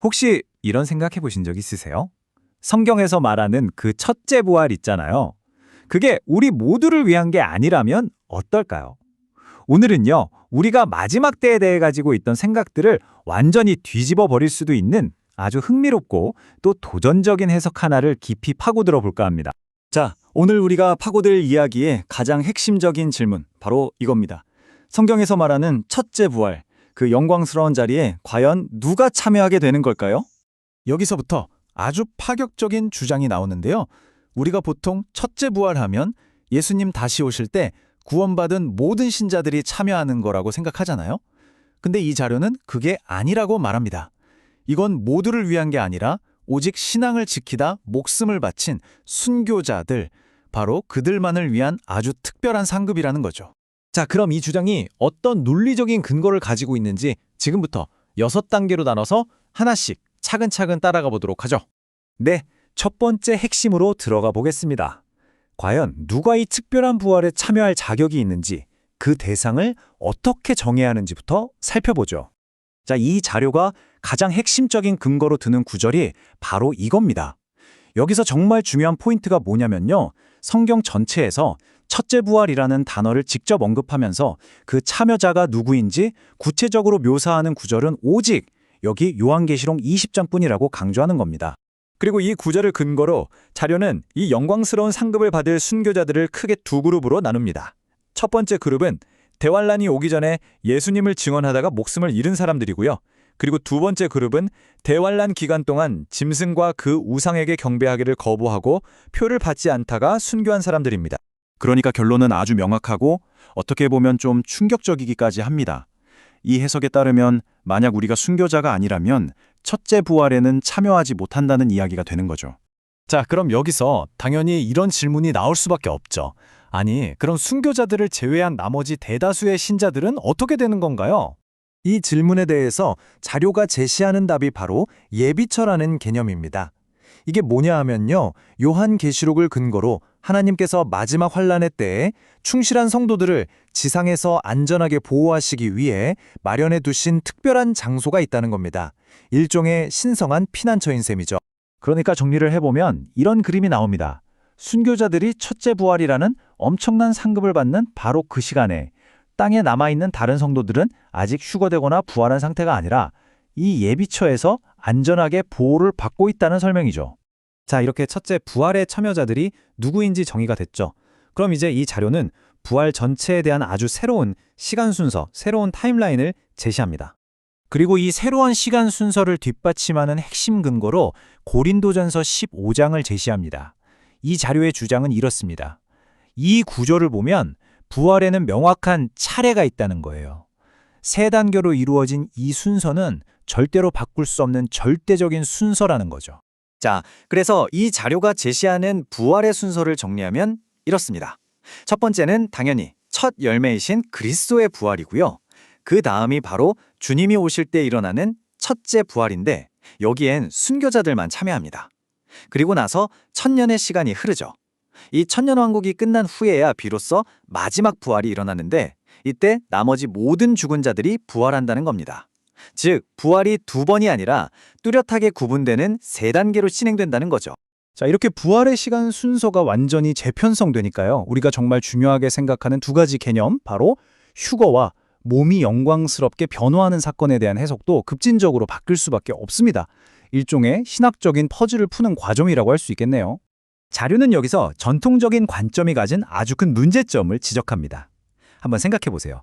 혹시 이런 생각해 보신 적 있으세요? 성경에서 말하는 그 첫째 부활 있잖아요. 그게 우리 모두를 위한 게 아니라면 어떨까요? 오늘은요, 우리가 마지막 때에 대해 가지고 있던 생각들을 완전히 뒤집어 버릴 수도 있는 아주 흥미롭고 또 도전적인 해석 하나를 깊이 파고들어 볼까 합니다. 자, 오늘 우리가 파고들 이야기의 가장 핵심적인 질문, 바로 이겁니다. 성경에서 말하는 첫째 부활, 그 영광스러운 자리에 과연 누가 참여하게 되는 걸까요? 여기서부터 아주 파격적인 주장이 나오는데요. 우리가 보통 첫째 부활하면 예수님 다시 오실 때 구원받은 모든 신자들이 참여하는 거라고 생각하잖아요. 근데 이 자료는 그게 아니라고 말합니다. 이건 모두를 위한 게 아니라 오직 신앙을 지키다 목숨을 바친 순교자들, 바로 그들만을 위한 아주 특별한 상급이라는 거죠. 자, 그럼 이 주장이 어떤 논리적인 근거를 가지고 있는지 지금부터 6단계로 나눠서 하나씩 차근차근 따라가 보도록 하죠. 네, 첫 번째 핵심으로 들어가 보겠습니다. 과연 누가 이 특별한 부활에 참여할 자격이 있는지, 그 대상을 어떻게 정해야 하는지부터 살펴보죠. 자, 이 자료가 가장 핵심적인 근거로 드는 구절이 바로 이겁니다. 여기서 정말 중요한 포인트가 뭐냐면요. 성경 전체에서 첫째 부활이라는 단어를 직접 언급하면서 그 참여자가 누구인지 구체적으로 묘사하는 구절은 오직 여기 요한계시록 20장뿐이라고 강조하는 겁니다. 그리고 이 구절을 근거로 자료는 이 영광스러운 상급을 받을 순교자들을 크게 두 그룹으로 나눕니다. 첫 번째 그룹은 대환란이 오기 전에 예수님을 증언하다가 목숨을 잃은 사람들이고요. 그리고 두 번째 그룹은 대환란 기간 동안 짐승과 그 우상에게 경배하기를 거부하고 표를 받지 않다가 순교한 사람들입니다. 그러니까 결론은 아주 명확하고 어떻게 보면 좀 충격적이기까지 합니다. 이 해석에 따르면 만약 우리가 순교자가 아니라면 첫째 부활에는 참여하지 못한다는 이야기가 되는 거죠. 자, 그럼 여기서 당연히 이런 질문이 나올 수밖에 없죠. 아니, 그럼 순교자들을 제외한 나머지 대다수의 신자들은 어떻게 되는 건가요? 이 질문에 대해서 자료가 제시하는 답이 바로 예비처라는 개념입니다. 이게 뭐냐 하면요. 요한계시록을 근거로 하나님께서 마지막 환란의 때에 충실한 성도들을 지상에서 안전하게 보호하시기 위해 마련해 두신 특별한 장소가 있다는 겁니다. 일종의 신성한 피난처인 셈이죠. 그러니까 정리를 해보면 이런 그림이 나옵니다. 순교자들이 첫째 부활이라는 엄청난 상급을 받는 바로 그 시간에 땅에 남아있는 다른 성도들은 아직 휴거되거나 부활한 상태가 아니라 이 예비처에서 안전하게 보호를 받고 있다는 설명이죠. 자, 이렇게 첫째 부활의 참여자들이 누구인지 정의가 됐죠. 그럼 이제 이 자료는 부활 전체에 대한 아주 새로운 시간 순서, 새로운 타임라인을 제시합니다. 그리고 이 새로운 시간 순서를 뒷받침하는 핵심 근거로 고린도전서 15장을 제시합니다. 이 자료의 주장은 이렇습니다. 이 구절을 보면 부활에는 명확한 차례가 있다는 거예요. 세 단계로 이루어진 이 순서는 절대로 바꿀 수 없는 절대적인 순서라는 거죠. 자, 그래서 이 자료가 제시하는 부활의 순서를 정리하면 이렇습니다. 첫 번째는 당연히 첫 열매이신 그리스도의 부활이고요. 그 다음이 바로 주님이 오실 때 일어나는 첫째 부활인데 여기엔 순교자들만 참여합니다. 그리고 나서 천년의 시간이 흐르죠. 이 천년왕국이 끝난 후에야 비로소 마지막 부활이 일어나는데 이때 나머지 모든 죽은 자들이 부활한다는 겁니다. 즉, 부활이 두 번이 아니라 뚜렷하게 구분되는 세 단계로 진행된다는 거죠. 자, 이렇게 부활의 시간 순서가 완전히 재편성되니까요. 우리가 정말 중요하게 생각하는 두 가지 개념, 바로 휴거와 몸이 영광스럽게 변화하는 사건에 대한 해석도 급진적으로 바뀔 수밖에 없습니다. 일종의 신학적인 퍼즐을 푸는 과정이라고 할 수 있겠네요. 자료는 여기서 전통적인 관점이 가진 아주 큰 문제점을 지적합니다. 한번 생각해 보세요.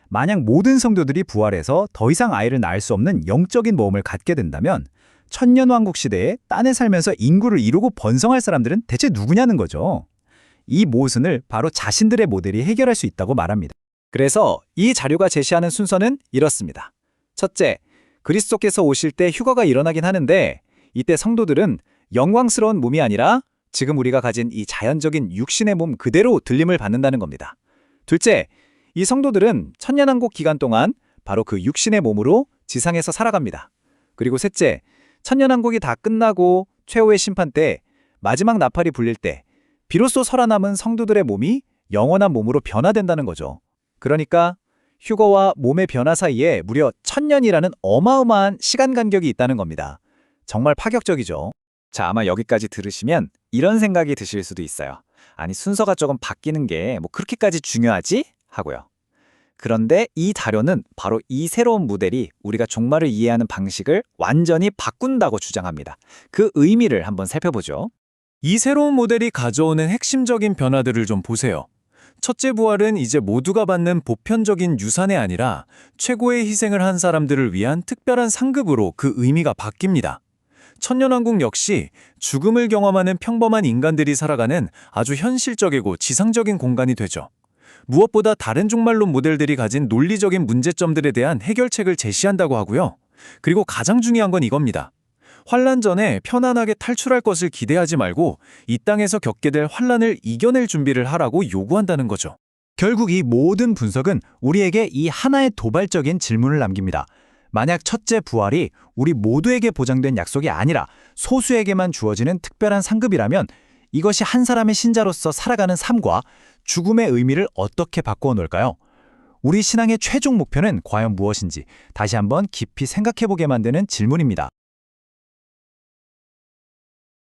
만약 모든 성도들이 부활해서 더 이상 아이를 낳을 수 없는 영적인 모험을 갖게 된다면 천년왕국 시대에 딴에 살면서 인구를 이루고 번성할 사람들은 대체 누구냐는 거죠. 이 모순을 바로 자신들의 모델이 해결할 수 있다고 말합니다. 그래서 이 자료가 제시하는 순서는 이렇습니다. 첫째, 그리스도께서 오실 때 휴거가 일어나긴 하는데 이때 성도들은 영광스러운 몸이 아니라 지금 우리가 가진 이 자연적인 육신의 몸 그대로 들림을 받는다는 겁니다. 둘째, 이 성도들은 천년왕국 기간 동안 바로 그 육신의 몸으로 지상에서 살아갑니다. 그리고 셋째, 천년왕국이 다 끝나고 최후의 심판 때 마지막 나팔이 불릴 때 비로소 살아남은 성도들의 몸이 영원한 몸으로 변화된다는 거죠. 그러니까 휴거와 몸의 변화 사이에 무려 1000년이라는 어마어마한 시간 간격이 있다는 겁니다. 정말 파격적이죠. 자, 아마 여기까지 들으시면 이런 생각이 드실 수도 있어요. 아니, 순서가 조금 바뀌는 게 뭐 그렇게까지 중요하지? 하고요. 그런데 이 자료는 바로 이 새로운 모델이 우리가 종말을 이해하는 방식을 완전히 바꾼다고 주장합니다. 그 의미를 한번 살펴보죠. 이 새로운 모델이 가져오는 핵심적인 변화들을 좀 보세요. 첫째 부활은 이제 모두가 받는 보편적인 유산이 아니라 최고의 희생을 한 사람들을 위한 특별한 상급으로 그 의미가 바뀝니다. 천년왕국 역시 죽음을 경험하는 평범한 인간들이 살아가는 아주 현실적이고 지상적인 공간이 되죠. 무엇보다 다른 종말론 모델들이 가진 논리적인 문제점들에 대한 해결책을 제시한다고 하고요. 그리고 가장 중요한 건 이겁니다. 환란 전에 편안하게 탈출할 것을 기대하지 말고 이 땅에서 겪게 될 환란을 이겨낼 준비를 하라고 요구한다는 거죠. 결국 이 모든 분석은 우리에게 이 하나의 도발적인 질문을 남깁니다. 만약 첫째 부활이 우리 모두에게 보장된 약속이 아니라 소수에게만 주어지는 특별한 상급이라면 이것이 한 사람의 신자로서 살아가는 삶과 죽음의 의미를 어떻게 바꾸어 놓을까요? 우리 신앙의 최종 목표는 과연 무엇인지 다시 한번 깊이 생각해보게 만드는 질문입니다.